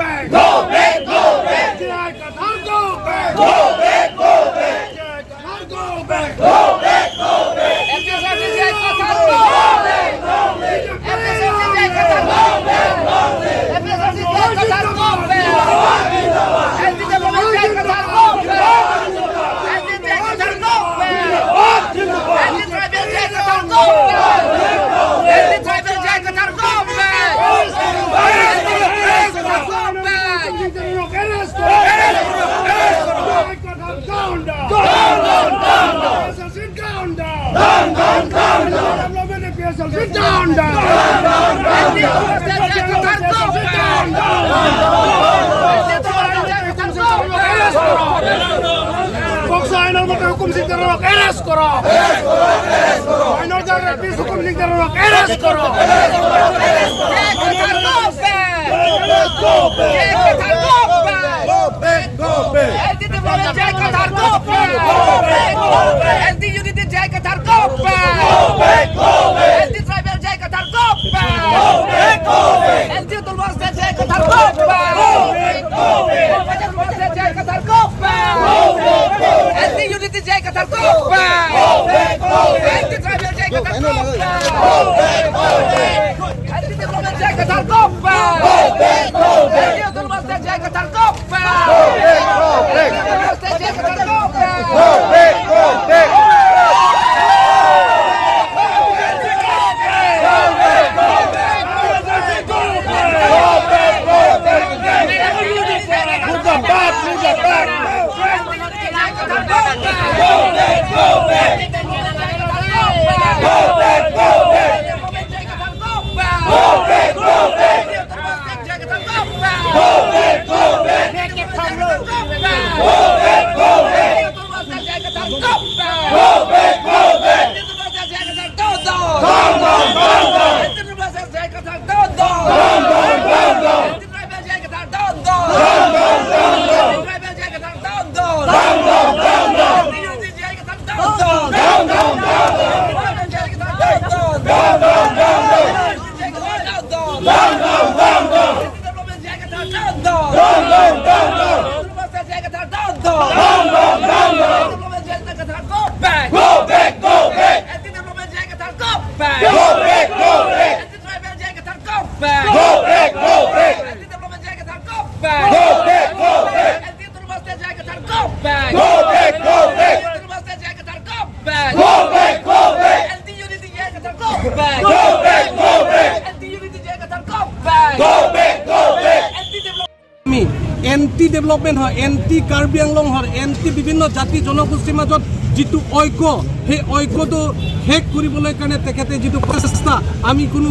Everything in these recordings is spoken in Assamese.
Down, back. Go back, go back. Anti-tribal Jakarta, go back. Go back, go back. Anti-development Jakarta, go back. Go back, go back. Anti-University Jakarta, go back. Go back, go back. Anti-University Jakarta, go back. Go back, go back. Anti-Unity Jakarta, go back. Go back, go back. Anti-Unity Jakarta, go back. Go back, go back. Anti-development আমি এন্টি ডেভেলপমেন্ট হয়, এন্টি কাৰ্বি আংলং হয়, এন্টি বিভিন্ন জাতি জনগোষ্ঠীৰ মাজত যিটো ঐক্য, সেই ঐক্যটো শেষ কৰিবলৈ কাৰণে তেখেতে যিটো প্ৰচেষ্টা আমি কোনো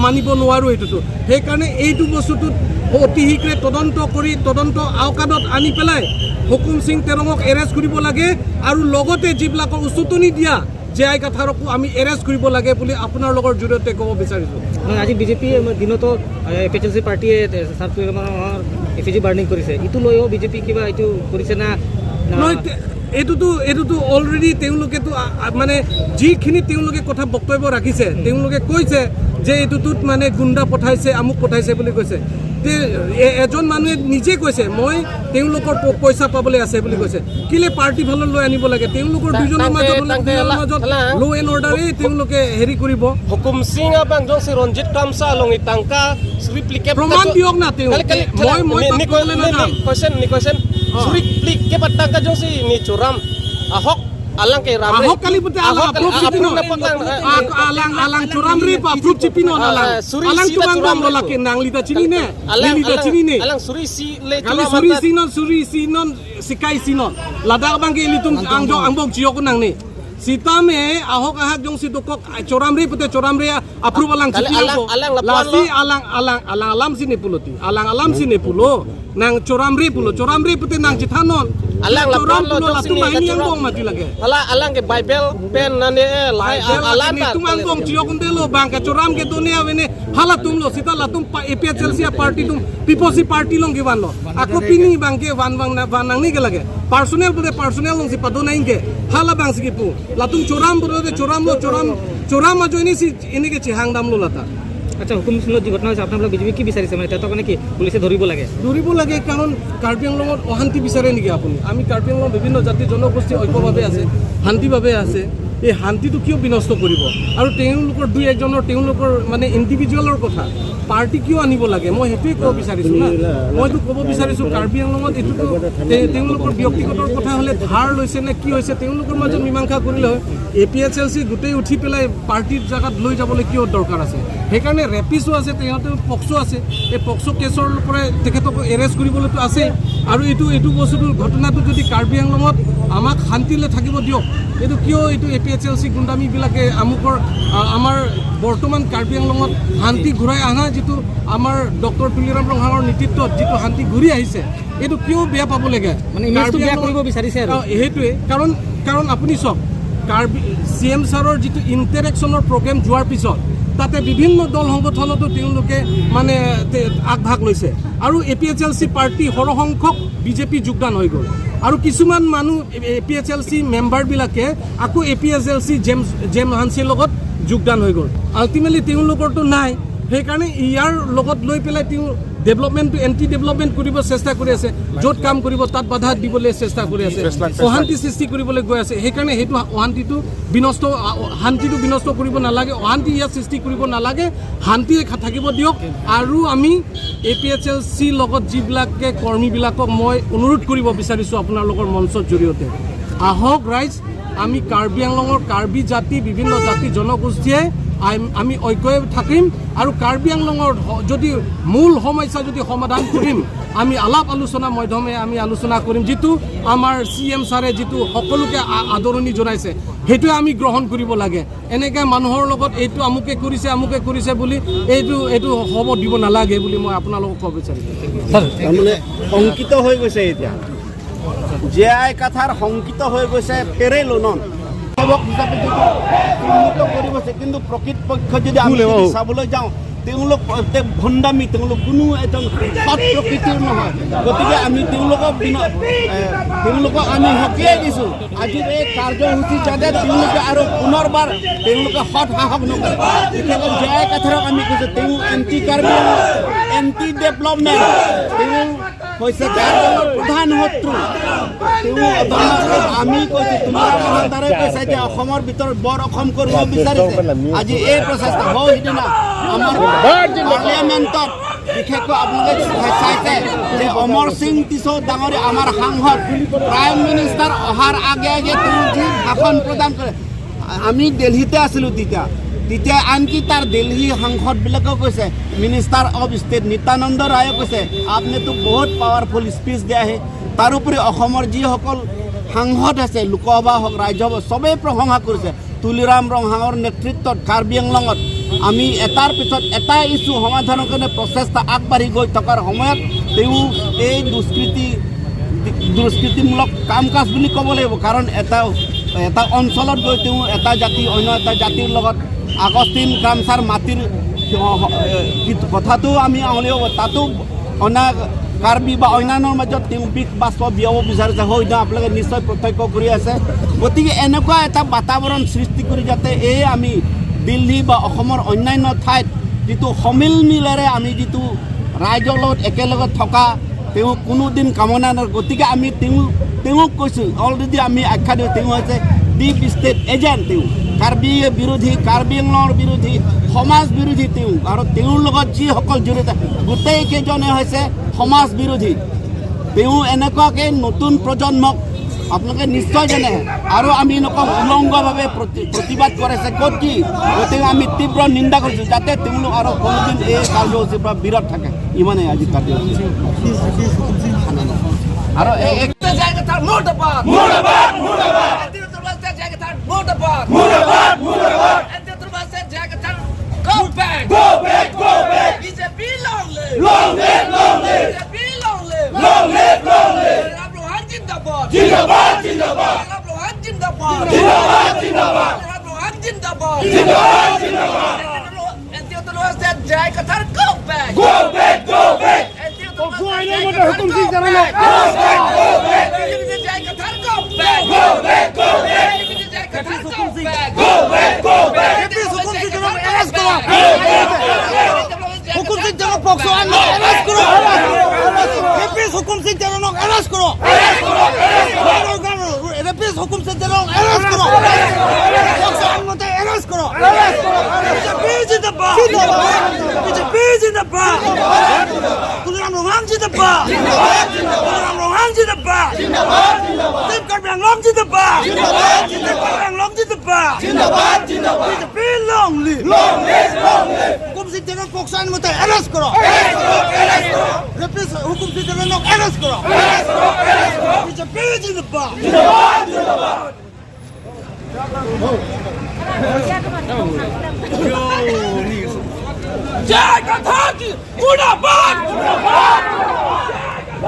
মানিব নোৱাৰোঁ। এইটোতো সেইকাৰণে এইটো বস্তুটোত অতি শীঘ্ৰে তদন্ত কৰি তদন্ত আওকাণত আনি পেলাই হুকুম সিং তেৰঙক এৰেষ্ট কৰিব লাগে আৰু লগতে যিবিলাকৰ উচতনি দিয়া জেআই কাথাৰকো আমি এৰেষ্ট কৰিব লাগে বুলি আপোনাৰ লগৰ জৰিয়তে ক'ব বিচাৰিছোঁ। আজি বিজেপি দিনতো এপিএলচি পাৰ্টিয়ে এফিজি বাৰ্ণিং কৰিছে, ইটো লৈও বিজেপি কিবা এইটো কৰিছে না? নহয়, এইটোতো অলৰেডি তেওঁলোকেতো মানে যিখিনি তেওঁলোকে কথা বক্তব্য ৰাখিছে, তেওঁলোকে কৈছে যে এইটোতোত মানে গুণ্ডা পঠাইছে, আমুক পঠাইছে বুলি কৈছে। এজন মানুহে নিজে কৈছে মই তেওঁলোকৰ পইচা পাবলৈ আছে বুলি কৈছে। কেলে পাৰ্টি ফালৰ লৈ আনিব লাগে? তেওঁলোকৰ দুজনৰ মাজত ল' এণ্ড অৰ্ডাৰে তেওঁলোকে হেৰি কৰিব। Hukum Sing abang jong si Ronjit Kamsa longi tangka replike প্ৰমাণ দিয়ক না তেওঁ। মই ni question replike ke patangka jong si ni curam Ahok alang ke ramre Ahok kali putih alang approve cipino alang curam ri pa approve cipino alang tuang dam lo laki nang lita cini ne alang suri si le kali suri sinon sikai sinon ladak bang ke litum angjong angbong ciok nang ni Sita me Ahok ahak jong si dokok coram ri putih coram ri approve alang cipino ko lasi alang sini puluti alang sini pulo nang coram ri putih nang citanon alang coram lo pulo latum ini yang bong mati lagi alang ke Bible pen nane lai alang tumang bong ciok lo bang ke coram ke dunia ini hala tum lo sita latum APHLC party tum People's Party long givan lo aku pini bang ke van nang ni ke lagi personel long si padu naing ke hala bang sikipu latum coram ajo ini ke cihang dam lo lata আচ্ছা হুকুম সিঙত যি ঘটনা হৈছে আপোনালোক বিজেপি কি বিচাৰিছে মানে তেহেঁতক মানে কি পুলিচে ধৰিব লাগে কাৰণ কাৰ্বি আংলঙত অশান্তি বিচাৰে নেকি আপুনি? আমি কাৰ্বি আংলঙত বিভিন্ন জাতি জনগোষ্ঠী ঐক্যভাৱে আছে, শান্তিভাৱে আছে। এই শান্তিটো কিয় বিনষ্ট কৰিব? আৰু তেওঁলোকৰ দুই একজনৰ তেওঁলোকৰ মানে ইণ্ডিভিজুৱেলৰ কথা পাৰ্টি কিয় আনিব লাগে? মই সেইটোৱে ক'ব বিচাৰিছোঁ না। মইতো ক'ব বিচাৰিছোঁ কাৰ্বি আংলঙত এইটোতো তেওঁলোকৰ ব্যক্তিগত কথা হ'লে ধাৰ লৈছে নে কি হৈছে তেওঁলোকৰ মাজত মীমাংসা কৰিলে হয়। APHLC গোটেই উঠি পেলাই পাৰ্টিৰ জেগাত লৈ যাবলৈ কিয় দৰকাৰ আছে? সেইকাৰণে ৰেপিছো আছে, তেওঁলোকৰ পক্সো আছে। এই পক্সো কেছৰ পৰাই তেখেতক এৰেষ্ট কৰিবলৈতো আছে। আৰু এইটো বস্তুটো ঘটনাটো যদি কাৰ্বি আংলঙত আমাক শান্তিলৈ থাকিব দিয়ক, এইটো কিয় এইটো APHLC গুণ্ডামীবিলাকে আমাৰ বৰ্তমান কাৰ্বি আংলঙত শান্তি ঘূৰাই অনা যিটো আমাৰ ডক্টৰ তুলিৰাম ৰংহাঙৰ নেতৃত্বত যিটো শান্তি ঘূৰি আহিছে, এইটো কিয় বেয়া পাব লাগে? মানে ইমেজটো বেয়া কৰিব বিচাৰিছে আৰু সেইটোৱে কাৰণ আপুনি চাওক CM ছাৰৰ যিটো ইণ্টাৰেকশ্যনৰ প্ৰগ্ৰেম যোৱাৰ পিছত তাতে বিভিন্ন দল সংগঠনতো তেওঁলোকে মানে আগভাগ লৈছে আৰু APHLC পাৰ্টি সৰহসংখ্যক বিজেপি যোগদান হৈ গ'ল আৰু কিছুমান মানুহ APHLC মেম্বাৰবিলাকে আকৌ APHLC জেম হানচিৰ লগত যোগদান হৈ গ'ল। আল্টিমেটলি তেওঁলোকৰতো নাই। সেইকাৰণে ইয়াৰ লগত লৈ পেলাই তেওঁ ডেভেলপমেণ্টটো এণ্টি ডেভেলপমেণ্ট কৰিব চেষ্টা কৰি আছে, য'ত কাম কৰিব তাত বাধা দিবলৈ চেষ্টা কৰি আছে, অশান্তি সৃষ্টি কৰিবলৈ গৈ আছে। সেইকাৰণে সেইটো শান্তিটো বিনষ্ট কৰিব নালাগে, অশান্তি ইয়াত সৃষ্টি কৰিব নালাগে, শান্তিয়ে থাকিব দিয়ক। আৰু আমি APHLC লগত যিবিলাকে কৰ্মীবিলাকক মই অনুৰোধ কৰিব বিচাৰিছোঁ আপোনালোকৰ মঞ্চৰ জৰিয়তে, আহক ৰাইজ আমি কাৰ্বি আংলঙৰ কাৰ্বি জাতি বিভিন্ন জাতি জনগোষ্ঠীয়ে আমি ঐক্যই থাকিম আৰু কাৰ্বি আংলঙৰ যদি মূল সমস্যা যদি সমাধান কৰিম আমি আলাপ আলোচনা মাধ্যমে আমি আলোচনা কৰিম। যিটো আমাৰ CM ছাৰে যিটো সকলোকে আদৰণি জনাইছে সেইটোৱে আমি গ্ৰহণ কৰিব লাগে। এনেকৈ মানুহৰ লগত এইটো আমুকে কৰিছে বুলি এইটো হ'ব দিব নালাগে বুলি মই আপোনালোকক ক'ব বিচাৰিছোঁ। তাৰমানে শংকিত হৈ গৈছে এতিয়া জেআই কাথাৰ শংকিত হৈ গৈছে ফেৰে লোনন সেৱক হিচাপে চিহ্নিত কৰিব। কিন্তু প্ৰকৃতপক্ষ যদি আমি চাবলৈ যাওঁ তেওঁলোক ভণ্ডামি, তেওঁলোক কোনো এজন সৎ প্ৰকৃতিৰ নহয়। গতিকে আমি তেওঁলোকক আমি সকীয়াই দিছোঁ আজিৰ এই কাৰ্যসূচী যাতে তেওঁলোকে আৰু পুনৰবাৰ তেওঁলোকে সৎ সাহস নকৰে। বিশেষকৈ জে কাথাৰক আমি কৈছোঁ তেওঁ এণ্টি কাৰ্বি, এণ্টি ডেভেলপমেণ্ট, তেওঁ হৈছে কাৰ্বিৰ প্ৰধান শত্ৰু। তেওঁ আমি কৈছোঁ তোমাৰ দ্বাৰাই কৈছে যে অসমৰ ভিতৰত বৰ অসম কৰিব বিচাৰিছে। আজি এই প্ৰচেষ্টা হয় সিদিনা আমাৰ পাৰ্লিয়ামেণ্টত বিশেষকৈ আপোনালোকে চাইছে যে অমৰ সিং টিছো ডাঙৰীয়া আমাৰ সাংসদ প্ৰাইম মিনিষ্টাৰ অহাৰ আগে আগে তেওঁ যি ভাষণ প্ৰদান কৰে। আমি দিল্লীতে আছিলোঁ তেতিয়া আনকি তাৰ দিল্লী সাংসদবিলাকেও কৈছে, মিনিষ্টাৰ অফ ষ্টেট নিত্যানন্দ ৰায়ে কৈছে আপুনিতো বহুত পাৱাৰফুল স্পীচ দিয়া আহে। তাৰোপৰি অসমৰ যিসকল সাংসদ আছে লোকসভা হওক ৰাজ্যসভা চবেই প্ৰশংসা কৰিছে। তুলিৰাম ৰংহাঙৰ নেতৃত্বত কাৰ্বি আংলঙত আমি এটাৰ পিছত এটা ইছ্যু সমাধানৰ কাৰণে প্ৰচেষ্টা আগবাঢ়ি গৈ থকাৰ সময়ত তেওঁ এই দুষ্কৃতিমূলক কাম কাজ বুলি ক'ব লাগিব। কাৰণ এটা অঞ্চলত গৈ তেওঁ এটা জাতি অন্য এটা জাতিৰ লগত আগষ্টিন কামচাৰ মাটিৰ কথাটো আমি আঙুলিয়াব, তাতো অন্য কাৰ্বি বা অন্যান্যৰ মাজত তেওঁ বিষ বাষ্প বিয়াব বিচাৰিছে। হয়তো আপোনালোকে নিশ্চয় প্ৰত্যক্ষ কৰি আছে। গতিকে এনেকুৱা এটা বাতাবৰণ সৃষ্টি কৰি যাতে এই আমি দিল্লী বা অসমৰ অন্যান্য ঠাইত যিটো সমিলমিলেৰে আমি যিটো ৰাইজৰ লগত একেলগে থকা তেওঁ কোনোদিন কামনা নকৰে। গতিকে আমি তেওঁক কৈছোঁ, অলৰেডি আমি আখ্যা দিওঁ তেওঁ হৈছে ডিপ ষ্টেট এজেণ্ট। তেওঁ কাৰ্বি বিৰোধী, কাৰ্বি আংলঙৰ বিৰোধী, সমাজ বিৰোধী তেওঁ, আৰু তেওঁৰ লগত যিসকল জড়িত গোটেইকেইজনে হৈছে সমাজ বিৰোধী। তেওঁ এনেকুৱাকৈ নতুন প্ৰজন্মক আপোনালোকে নিশ্চয় জানে আৰু আমি নকওঁ উলংগভাৱে প্ৰতিবাদ কৰিছে ক'ত কি। গতিকে আমি তীব্ৰ নিন্দা কৰিছোঁ যাতে তেওঁলোক আৰু কোনোদিন এই কাৰ্যসূচীৰ পৰা বিৰত থাকে। ইমানেই আজি কাৰ্যসূচী। আৰু জয় কথাৰ মুৰ্দাবাদ, মুৰ্দাবাদ মুৰ্দাবাদ জয় কথাৰ মুৰ্দাবাদ, মুৰ্দাবাদ মুৰ্দাবাদ জয় কথাৰ go back, go back go back BJP long live, long live long live BJP long live, long live long live Rohan Jindabad, জিন্দাবাদ জিন্দাবাদ Rohan Jindabad, জিন্দাবাদ জিন্দাবাদ Rohan Jindabad, জিন্দাবাদ জিন্দাবাদ জয় কথার go back, go back go back হুকুম সিং জানানো go back জয় কথার go back, go back go back জয় কথার go back, go back go back হুকুম সিং জানানো অ্যারেস্ট করো, হুকুম সিং জানানো পক্সো আইন অ্যারেস্ট করো, রেপিস হুকুম সিং জানানো অ্যারেস্ট করো, রেপিস হুকুম সিং জানানো অ্যারেস্ট করো, পক্সো আইন মতে অ্যারেস্ট করো, বিজেপি জিন্দাবাদ, বিজেপি জিন্দাবাদ, তুলিরাম রোহাং জিন্দাবাদ, তুলিরাম রোহাং জিন্দাবাদ, টিম কার্বি আংলং জিন্দাবাদ, টিম কার্বি আংলং জিন্দাবাদ, বিজেপি লং লিভ, হুকুম সিং জানানো পক্সো আইন মতে অ্যারেস্ট করো, রেপিস হুকুম সিং জানানো অ্যারেস্ট করো, বিজেপি জিন্দাবাদ, জয় কথা কি মুর্দাবাদ,